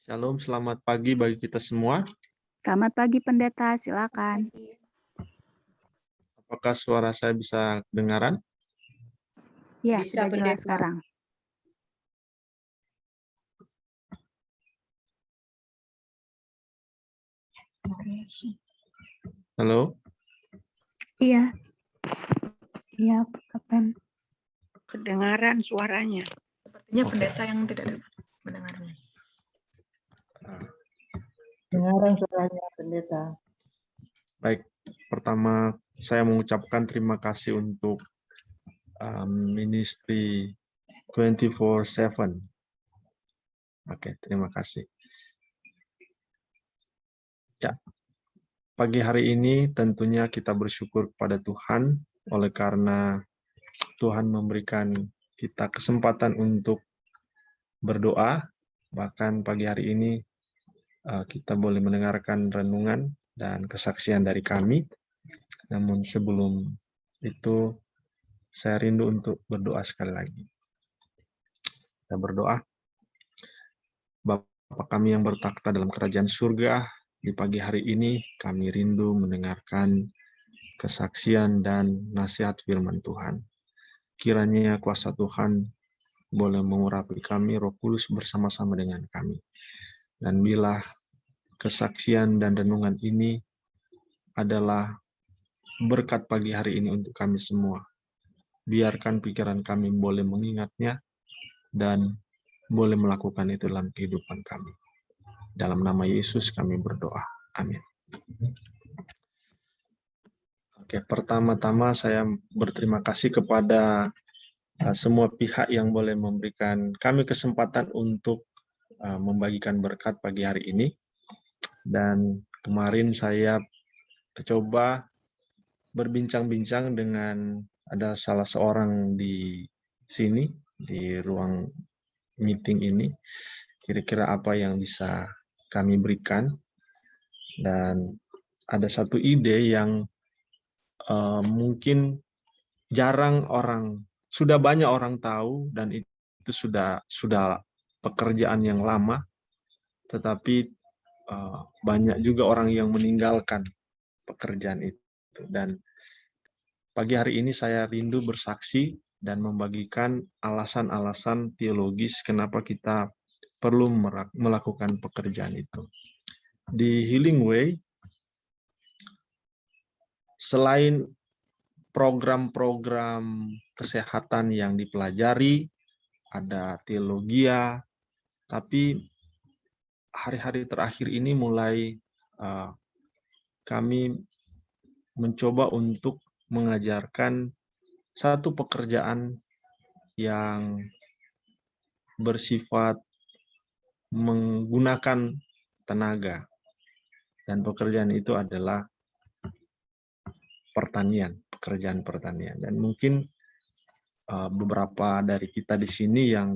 Shalom, selamat pagi bagi kita semua. Selamat pagi Pendeta, silakan. Apakah suara saya bisa kedengaran? Ya, Bisa, sudah jelas Pendeta. sekarang. Halo? Iya. Iya, Kapten. Kedengaran suaranya. Sepertinya Oke. pendeta yang tidak dapat mendengarnya. Dengaran suaranya pendeta. Baik, pertama saya mengucapkan terima kasih untuk ministry 24/7. Oke, terima kasih. Ya, pagi hari ini tentunya kita bersyukur kepada Tuhan oleh karena Tuhan memberikan kita kesempatan untuk berdoa. Bahkan pagi hari ini kita boleh mendengarkan renungan dan kesaksian dari kami. Namun sebelum itu, saya rindu untuk berdoa sekali lagi. Kita berdoa. Bapa kami yang bertakhta dalam kerajaan surga, di pagi hari ini kami rindu mendengarkan kesaksian dan nasihat firman Tuhan. Kiranya kuasa Tuhan boleh mengurapi kami, Roh Kudus bersama-sama dengan kami. Dan bila kesaksian dan renungan ini adalah berkat pagi hari ini untuk kami semua, biarkan pikiran kami boleh mengingatnya dan boleh melakukan itu dalam kehidupan kami. Dalam nama Yesus kami berdoa. Amin. Oke, pertama-tama saya berterima kasih kepada semua pihak yang boleh memberikan kami kesempatan untuk membagikan berkat pagi hari ini. Dan kemarin saya coba berbincang-bincang dengan ada salah seorang di sini, di ruang meeting ini, kira-kira apa yang bisa kami berikan. Dan ada satu ide yang mungkin jarang sudah banyak orang tahu, dan itu sudah pekerjaan yang lama, tetapi banyak juga orang yang meninggalkan pekerjaan itu. Dan pagi hari ini saya rindu bersaksi dan membagikan alasan-alasan teologis kenapa kita perlu melakukan pekerjaan itu. Di Healing Way, selain program-program kesehatan yang dipelajari, ada teologia, tapi hari-hari terakhir ini mulai kami mencoba untuk mengajarkan satu pekerjaan yang bersifat menggunakan tenaga. Dan pekerjaan itu adalah pertanian, pekerjaan pertanian. Dan mungkin beberapa dari kita di sini yang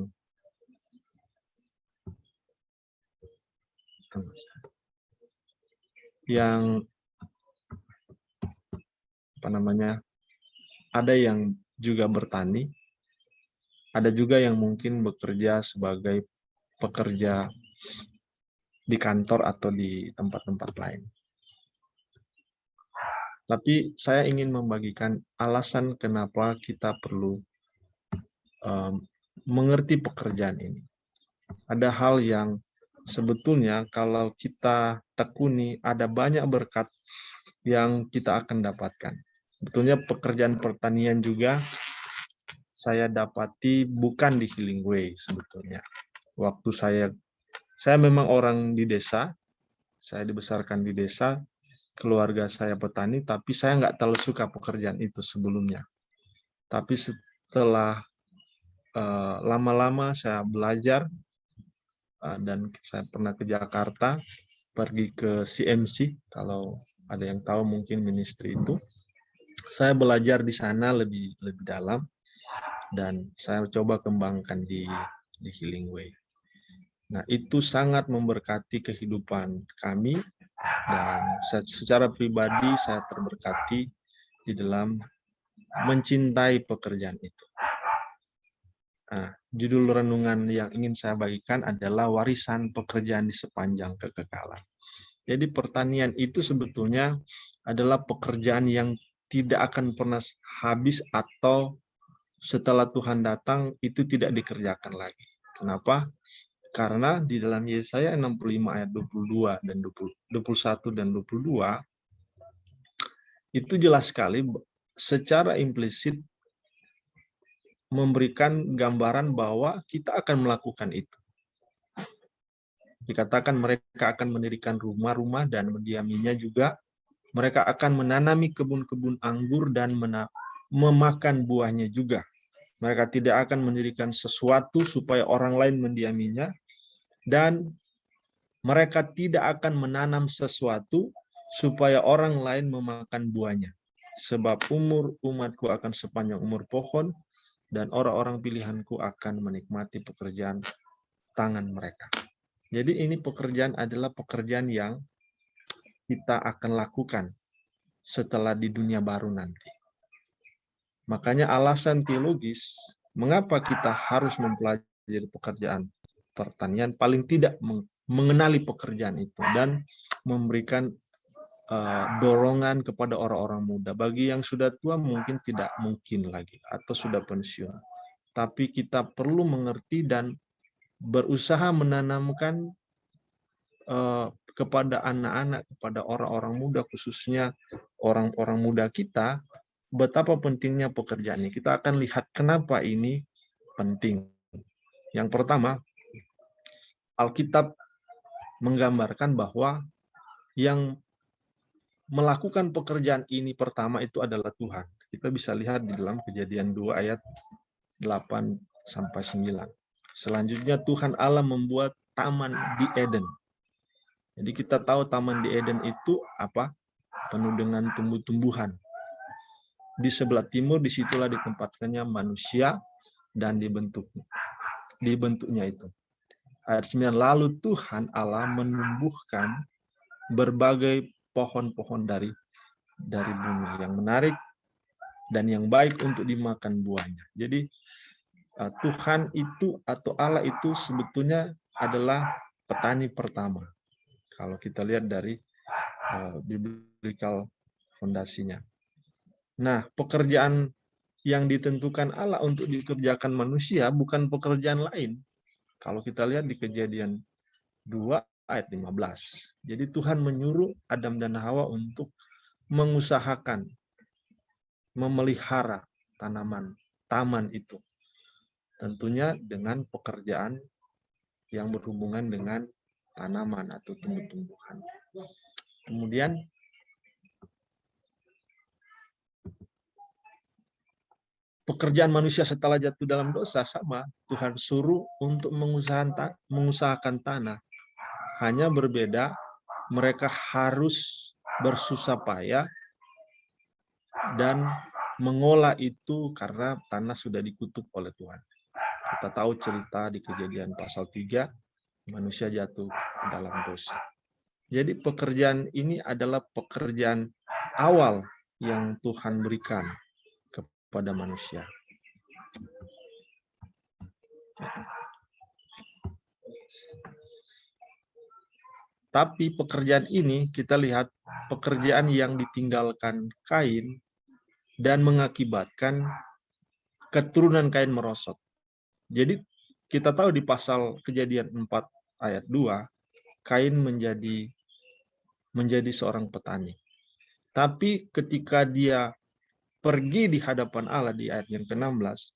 ada yang juga bertani, ada juga yang mungkin bekerja sebagai pekerja di kantor atau di tempat-tempat lain. Tapi saya ingin membagikan alasan kenapa kita perlu mengerti pekerjaan ini. Ada hal yang sebetulnya kalau kita tekuni, ada banyak berkat yang kita akan dapatkan. Sebetulnya pekerjaan pertanian juga saya dapati bukan di Healing Way sebetulnya. Waktu saya memang orang di desa, saya dibesarkan di desa, keluarga saya petani, tapi saya nggak terlalu suka pekerjaan itu sebelumnya. Tapi setelah lama-lama saya belajar, dan saya pernah ke Jakarta, pergi ke CMC, kalau ada yang tahu mungkin ministry itu. Saya belajar di sana lebih dalam, dan saya coba kembangkan di Healing Way. Nah, itu sangat memberkati kehidupan kami, dan secara pribadi saya terberkati di dalam mencintai pekerjaan itu. Nah, Judul renungan yang ingin saya bagikan adalah warisan pekerjaan di sepanjang kekekalan. Jadi pertanian itu sebetulnya adalah pekerjaan yang tidak akan pernah habis atau setelah Tuhan datang itu tidak dikerjakan lagi. Kenapa? Karena di dalam Yesaya 65 ayat 22 dan 21 dan 22 itu jelas sekali secara implisit memberikan gambaran bahwa kita akan melakukan itu. Dikatakan mereka akan mendirikan rumah-rumah dan mendiaminya juga. Mereka akan menanami kebun-kebun anggur dan memakan buahnya juga. Mereka tidak akan mendirikan sesuatu supaya orang lain mendiaminya. Dan mereka tidak akan menanam sesuatu supaya orang lain memakan buahnya. Sebab umur umatku akan sepanjang umur pohon, dan orang-orang pilihanku akan menikmati pekerjaan tangan mereka. Jadi ini pekerjaan adalah pekerjaan yang kita akan lakukan setelah di dunia baru nanti. Makanya alasan teologis mengapa kita harus mempelajari pekerjaan pertanian, paling tidak mengenali pekerjaan itu dan memberikan dorongan kepada orang-orang muda. Bagi yang sudah tua mungkin tidak mungkin lagi atau sudah pensiun. Tapi kita perlu mengerti dan berusaha menanamkan kepada anak-anak, kepada orang-orang muda, khususnya orang-orang muda kita, betapa pentingnya pekerjaan ini. Kita akan lihat kenapa ini penting. Yang pertama, Alkitab menggambarkan bahwa yang melakukan pekerjaan ini pertama itu adalah Tuhan. Kita bisa lihat di dalam Kejadian 2 ayat 8-9. Selanjutnya Tuhan Allah membuat taman di Eden. Jadi kita tahu taman di Eden itu apa? Penuh dengan tumbuh-tumbuhan. Di sebelah timur disitulah ditempatkannya manusia dan dibentuknya itu. Ayat 9, lalu Tuhan Allah menumbuhkan berbagai pohon-pohon dari bumi yang menarik dan yang baik untuk dimakan buahnya. Jadi Tuhan itu atau Allah itu sebetulnya adalah petani pertama. Kalau kita lihat dari biblical fondasinya. Nah, pekerjaan yang ditentukan Allah untuk dikerjakan manusia bukan pekerjaan lain. Kalau kita lihat di Kejadian 2 ayat 15. Jadi Tuhan menyuruh Adam dan Hawa untuk mengusahakan, memelihara taman itu. Tentunya dengan pekerjaan yang berhubungan dengan tanaman atau tumbuh-tumbuhan. Kemudian pekerjaan manusia setelah jatuh dalam dosa sama. Tuhan suruh untuk mengusahakan tanah. Hanya berbeda, mereka harus bersusah payah dan mengolah itu karena tanah sudah dikutuk oleh Tuhan. Kita tahu cerita di Kejadian pasal 3, manusia jatuh dalam dosa. Jadi pekerjaan ini adalah pekerjaan awal yang Tuhan berikan kepada manusia. Tapi pekerjaan ini kita lihat pekerjaan yang ditinggalkan Kain dan mengakibatkan keturunan Kain merosot. Jadi kita tahu di pasal Kejadian 4 ayat 2, Kain menjadi seorang petani. Tapi ketika dia pergi di hadapan Allah di ayat yang ke-16,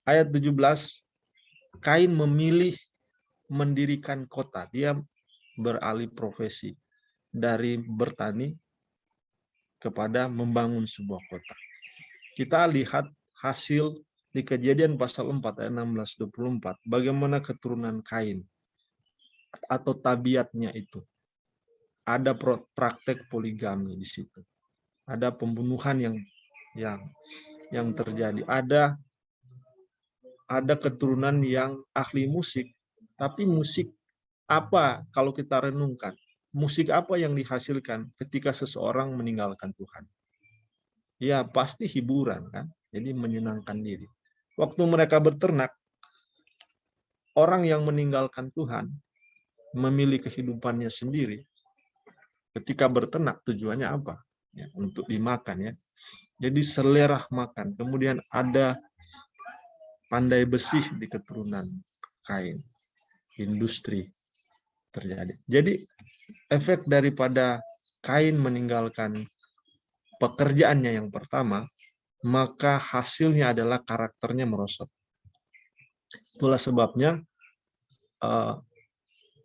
ayat 17, Kain memilih mendirikan kota. Dia beralih profesi dari bertani kepada membangun sebuah kota. Kita lihat hasil di Kejadian pasal 4 ayat 16-24, bagaimana keturunan Kain atau tabiatnya itu. Ada praktek poligami di situ. Ada pembunuhan yang terjadi. Ada keturunan yang ahli musik, tapi musik apa kalau kita renungkan? Musik apa yang dihasilkan ketika seseorang meninggalkan Tuhan? Ya, pasti hiburan kan? Jadi menyenangkan diri. Waktu mereka berternak, orang yang meninggalkan Tuhan, memilih kehidupannya sendiri, ketika berternak tujuannya apa? Ya, untuk dimakan ya. Jadi selera makan. Kemudian ada pandai besi di keturunan Kain. Industri terjadi. Jadi efek daripada Kain meninggalkan pekerjaannya yang pertama, maka hasilnya adalah karakternya merosot. Itulah sebabnya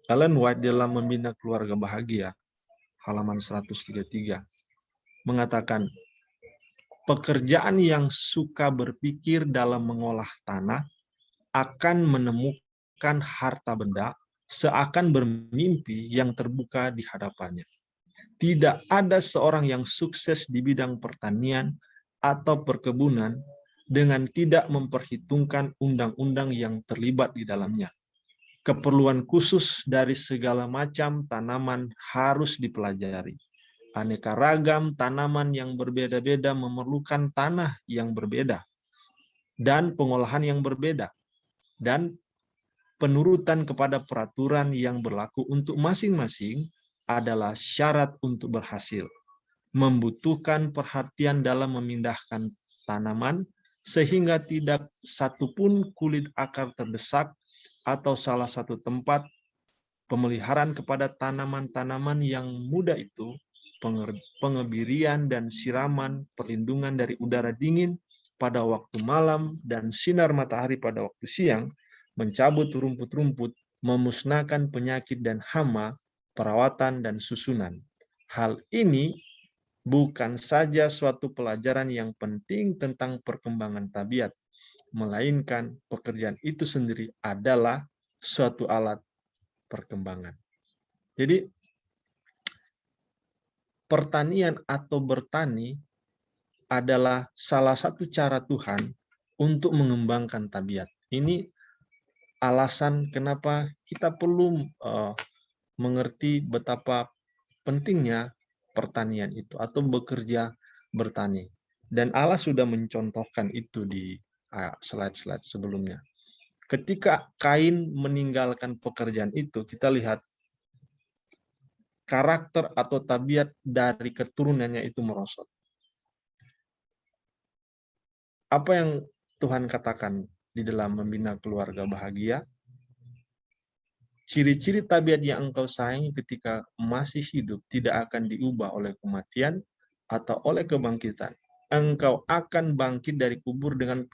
Ellen White dalam Membina Keluarga Bahagia, halaman 133, mengatakan, pekerjaan yang suka berpikir dalam mengolah tanah akan menemukan harta benda seakan bermimpi yang terbuka di hadapannya. Tidak ada seorang yang sukses di bidang pertanian atau perkebunan dengan tidak memperhitungkan undang-undang yang terlibat di dalamnya. Keperluan khusus dari segala macam tanaman harus dipelajari. Aneka ragam tanaman yang berbeda-beda memerlukan tanah yang berbeda dan pengolahan yang berbeda, dan penurutan kepada peraturan yang berlaku untuk masing-masing adalah syarat untuk berhasil. Membutuhkan perhatian dalam memindahkan tanaman sehingga tidak satupun kulit akar terdesak atau salah satu tempat pemeliharaan kepada tanaman-tanaman yang muda itu, pengebirian dan siraman, perlindungan dari udara dingin pada waktu malam dan sinar matahari pada waktu siang, mencabut rumput-rumput, memusnahkan penyakit dan hama, perawatan dan susunan. Hal ini bukan saja suatu pelajaran yang penting tentang perkembangan tabiat, melainkan pekerjaan itu sendiri adalah suatu alat perkembangan. Jadi, pertanian atau bertani adalah salah satu cara Tuhan untuk mengembangkan tabiat. Ini alasan kenapa kita perlu mengerti betapa pentingnya pertanian itu atau bekerja bertani. Dan Allah sudah mencontohkan itu di slide-slide sebelumnya. Ketika Kain meninggalkan pekerjaan itu, kita lihat karakter atau tabiat dari keturunannya itu merosot. Apa yang Tuhan katakan di dalam Membina Keluarga Bahagia? Ciri-ciri tabiat yang engkau sayangi ketika masih hidup tidak akan diubah oleh kematian atau oleh kebangkitan. Engkau akan bangkit dari kubur dengan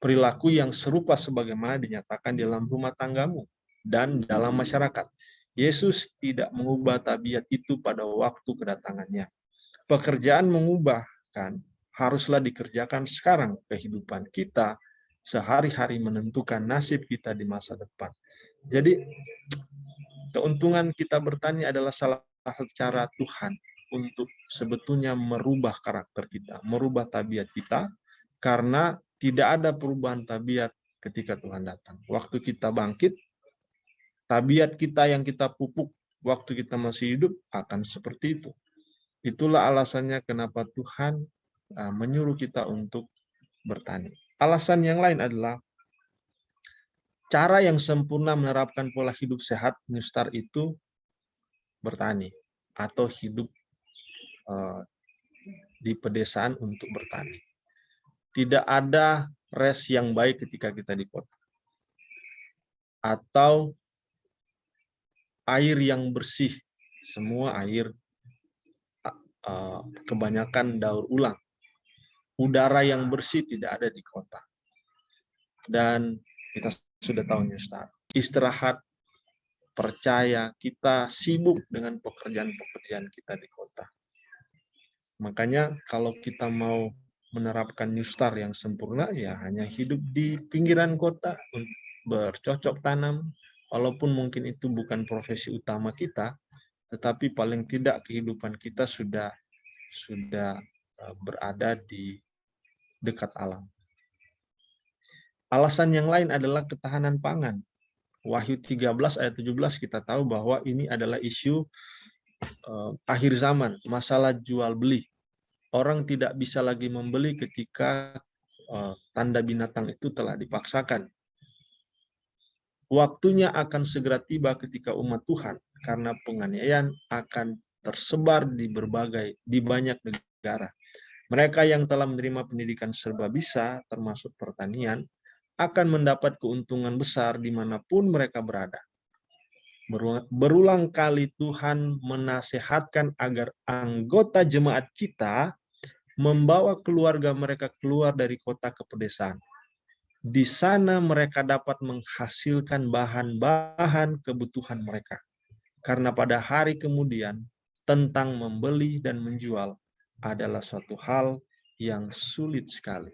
perilaku yang serupa sebagaimana dinyatakan dalam rumah tanggamu dan dalam masyarakat. Yesus tidak mengubah tabiat itu pada waktu kedatangannya. Pekerjaan mengubahkan haruslah dikerjakan sekarang. Kehidupan kita sehari-hari menentukan nasib kita di masa depan. Jadi keuntungan kita bertani adalah salah satu cara Tuhan untuk sebetulnya merubah karakter kita, merubah tabiat kita, karena tidak ada perubahan tabiat ketika Tuhan datang. Waktu kita bangkit, tabiat kita yang kita pupuk waktu kita masih hidup akan seperti itu. Itulah alasannya kenapa Tuhan menyuruh kita untuk bertani. Alasan yang lain adalah cara yang sempurna menerapkan pola hidup sehat New Star itu bertani atau hidup di pedesaan untuk bertani. Tidak ada res yang baik ketika kita di kota. Atau air yang bersih, semua air kebanyakan daur ulang. Udara yang bersih tidak ada di kota. Dan kita sudah tahu New Star. Istirahat, percaya, kita sibuk dengan pekerjaan-pekerjaan kita di kota. Makanya kalau kita mau menerapkan New Star yang sempurna, ya hanya hidup di pinggiran kota, bercocok tanam, walaupun mungkin itu bukan profesi utama kita, tetapi paling tidak kehidupan kita sudah berada di dekat alam. Alasan yang lain adalah ketahanan pangan. Wahyu 13 ayat 17 kita tahu bahwa ini adalah isu akhir zaman, masalah jual beli. Orang tidak bisa lagi membeli ketika tanda binatang itu telah dipaksakan. Waktunya akan segera tiba ketika umat Tuhan, karena penganiayaan akan tersebar di banyak negara. Mereka yang telah menerima pendidikan serba bisa, termasuk pertanian, akan mendapat keuntungan besar dimanapun mereka berada. Berulang kali Tuhan menasehatkan agar anggota jemaat kita membawa keluarga mereka keluar dari kota ke pedesaan. Di sana mereka dapat menghasilkan bahan-bahan kebutuhan mereka. Karena pada hari kemudian, tentang membeli dan menjual adalah suatu hal yang sulit sekali.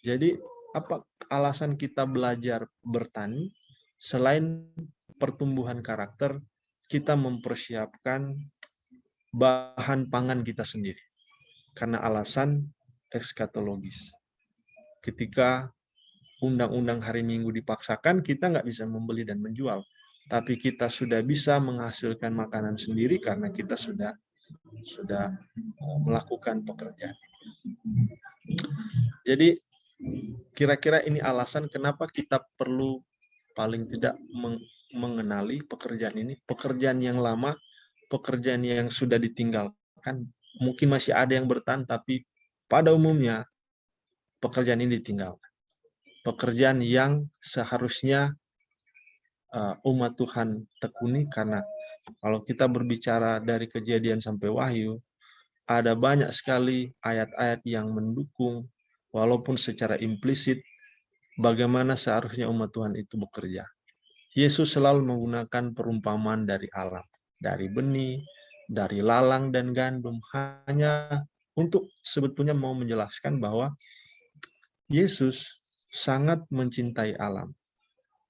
Jadi, apa alasan kita belajar bertani? Selain pertumbuhan karakter, kita mempersiapkan bahan pangan kita sendiri. Karena alasan eskatologis. Ketika undang-undang hari Minggu dipaksakan, kita nggak bisa membeli dan menjual. Tapi kita sudah bisa menghasilkan makanan sendiri karena kita sudah melakukan pekerjaan. Jadi, kira-kira ini alasan kenapa kita perlu paling tidak mengenali pekerjaan ini. Pekerjaan yang lama, pekerjaan yang sudah ditinggalkan. Mungkin masih ada yang bertahan, tapi pada umumnya pekerjaan ini ditinggalkan. Pekerjaan yang seharusnya umat Tuhan tekuni, karena kalau kita berbicara dari Kejadian sampai Wahyu, ada banyak sekali ayat-ayat yang mendukung, walaupun secara implisit, bagaimana seharusnya umat Tuhan itu bekerja. Yesus selalu menggunakan perumpamaan dari alam, dari benih, dari lalang dan gandum, hanya untuk sebetulnya mau menjelaskan bahwa Yesus sangat mencintai alam,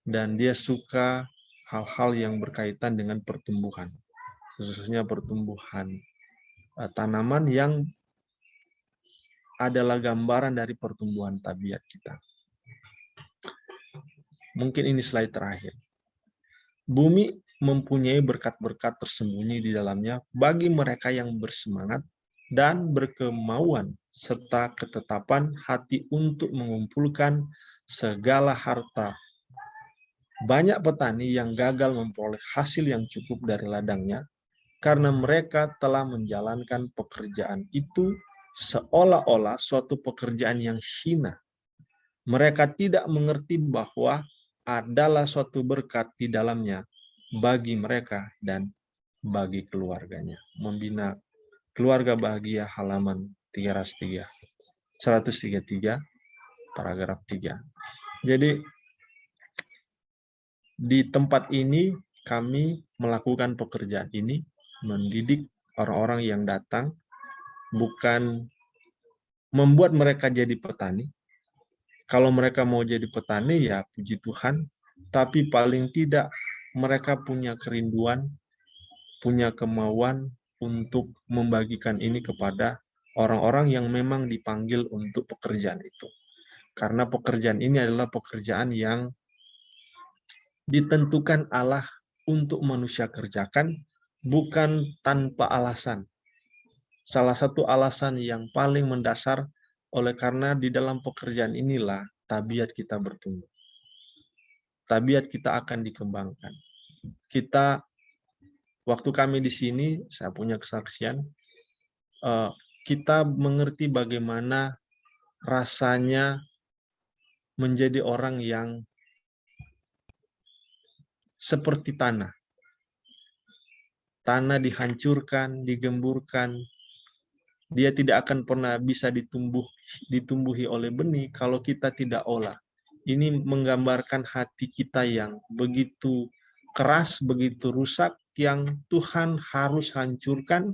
dan dia suka hal-hal yang berkaitan dengan pertumbuhan, khususnya pertumbuhan tanaman yang adalah gambaran dari pertumbuhan tabiat kita. Mungkin ini slide terakhir. Bumi mempunyai berkat-berkat tersembunyi di dalamnya bagi mereka yang bersemangat dan berkemauan serta ketetapan hati untuk mengumpulkan segala harta. Banyak petani yang gagal memperoleh hasil yang cukup dari ladangnya karena mereka telah menjalankan pekerjaan itu seolah-olah suatu pekerjaan yang hina. Mereka tidak mengerti bahwa adalah suatu berkat di dalamnya bagi mereka dan bagi keluarganya. Membina Keluarga Bahagia halaman 133, paragraf 3. Jadi di tempat ini kami melakukan pekerjaan ini, mendidik orang-orang yang datang, bukan membuat mereka jadi petani. Kalau mereka mau jadi petani, ya puji Tuhan, tapi paling tidak mereka punya kerinduan, punya kemauan untuk membagikan ini kepada orang-orang yang memang dipanggil untuk pekerjaan itu. Karena pekerjaan ini adalah pekerjaan yang ditentukan Allah untuk manusia kerjakan, bukan tanpa alasan. Salah satu alasan yang paling mendasar, oleh karena di dalam pekerjaan inilah tabiat kita bertumbuh. Tabiat kita akan dikembangkan. Waktu kami di sini, saya punya kesaksian, kita mengerti bagaimana rasanya menjadi orang yang seperti tanah. Tanah dihancurkan, digemburkan, dia tidak akan pernah bisa ditumbuhi oleh benih kalau kita tidak olah. Ini menggambarkan hati kita yang begitu keras, begitu rusak, yang Tuhan harus hancurkan,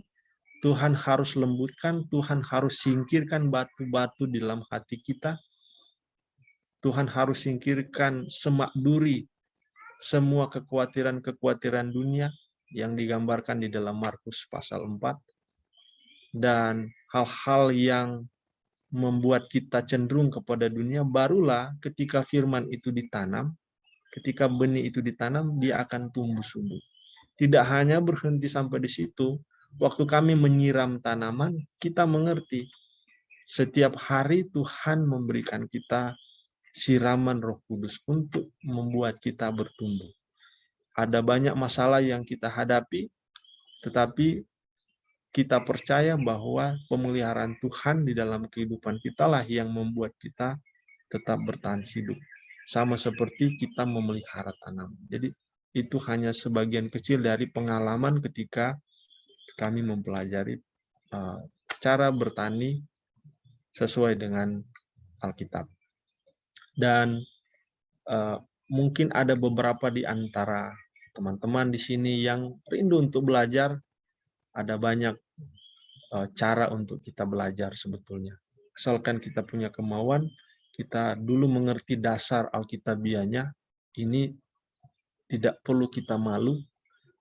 Tuhan harus lembutkan, Tuhan harus singkirkan batu-batu di dalam hati kita. Tuhan harus singkirkan semak duri, semua kekhawatiran-kekhawatiran dunia yang digambarkan di dalam Markus pasal 4. Dan hal-hal yang membuat kita cenderung kepada dunia, barulah ketika firman itu ditanam, ketika benih itu ditanam, dia akan tumbuh subur. Tidak hanya berhenti sampai di situ, waktu kami menyiram tanaman, kita mengerti setiap hari Tuhan memberikan kita siraman Roh Kudus untuk membuat kita bertumbuh. Ada banyak masalah yang kita hadapi, tetapi kita percaya bahwa pemeliharaan Tuhan di dalam kehidupan kita lah yang membuat kita tetap bertahan hidup. Sama seperti kita memelihara tanaman. Jadi itu hanya sebagian kecil dari pengalaman ketika kami mempelajari cara bertani sesuai dengan Alkitab. Dan mungkin ada beberapa di antara teman-teman di sini yang rindu untuk belajar. Ada banyak cara untuk kita belajar sebetulnya. Asalkan kita punya kemauan, kita dulu mengerti dasar Alkitabianya, ini tidak perlu kita malu,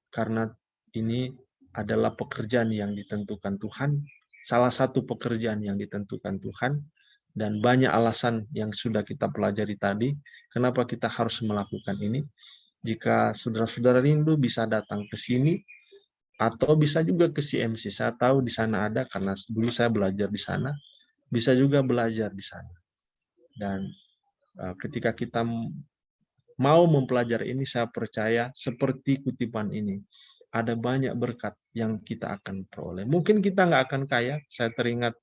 karena ini adalah pekerjaan yang ditentukan Tuhan, salah satu pekerjaan yang ditentukan Tuhan, dan banyak alasan yang sudah kita pelajari tadi, kenapa kita harus melakukan ini. Jika saudara-saudara rindu bisa datang ke sini, atau bisa juga ke CMC. Saya tahu di sana ada karena dulu saya belajar di sana. Bisa juga belajar di sana. Dan ketika kita mau mempelajari ini, saya percaya seperti kutipan ini, ada banyak berkat yang kita akan peroleh. Mungkin kita nggak akan kaya. Saya teringat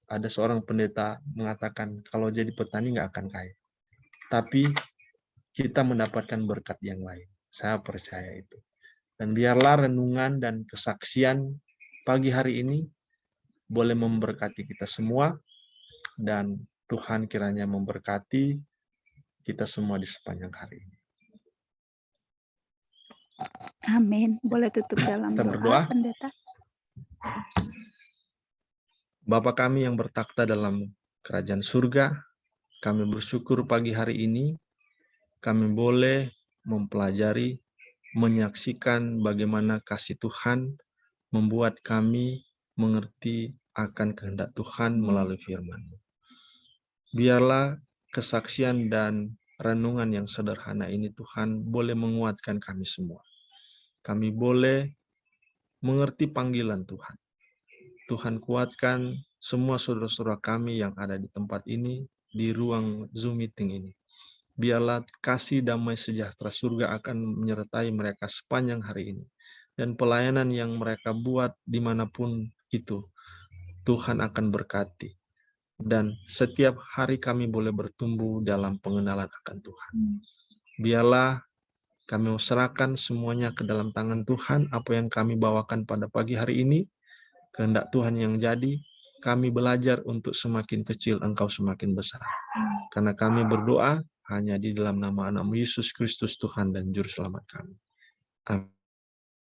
ada seorang pendeta mengatakan kalau jadi petani nggak akan kaya. Tapi kita mendapatkan berkat yang lain. Saya percaya itu. Dan biarlah renungan dan kesaksian pagi hari ini boleh memberkati kita semua, dan Tuhan kiranya memberkati kita semua di sepanjang hari ini. Amin. Boleh tutup dalam Kita berdoa. doa, Pendeta? Bapa kami yang bertakhta dalam kerajaan surga, kami bersyukur pagi hari ini kami boleh mempelajari, menyaksikan bagaimana kasih Tuhan membuat kami mengerti akan kehendak Tuhan melalui firman-Mu. Biarlah kesaksian dan renungan yang sederhana ini Tuhan boleh menguatkan kami semua. Kami boleh mengerti panggilan Tuhan. Tuhan kuatkan semua saudara-saudara kami yang ada di tempat ini, di ruang Zoom meeting ini. Biarlah kasih damai sejahtera surga akan menyertai mereka sepanjang hari ini. Dan pelayanan yang mereka buat dimanapun itu, Tuhan akan berkati. Dan setiap hari kami boleh bertumbuh dalam pengenalan akan Tuhan. Biarlah kami serahkan semuanya ke dalam tangan Tuhan, apa yang kami bawakan pada pagi hari ini, kehendak Tuhan yang jadi, kami belajar untuk semakin kecil, Engkau semakin besar. Karena kami berdoa hanya di dalam nama Anak-Mu Yesus Kristus Tuhan dan Juru Selamat kami. Amin.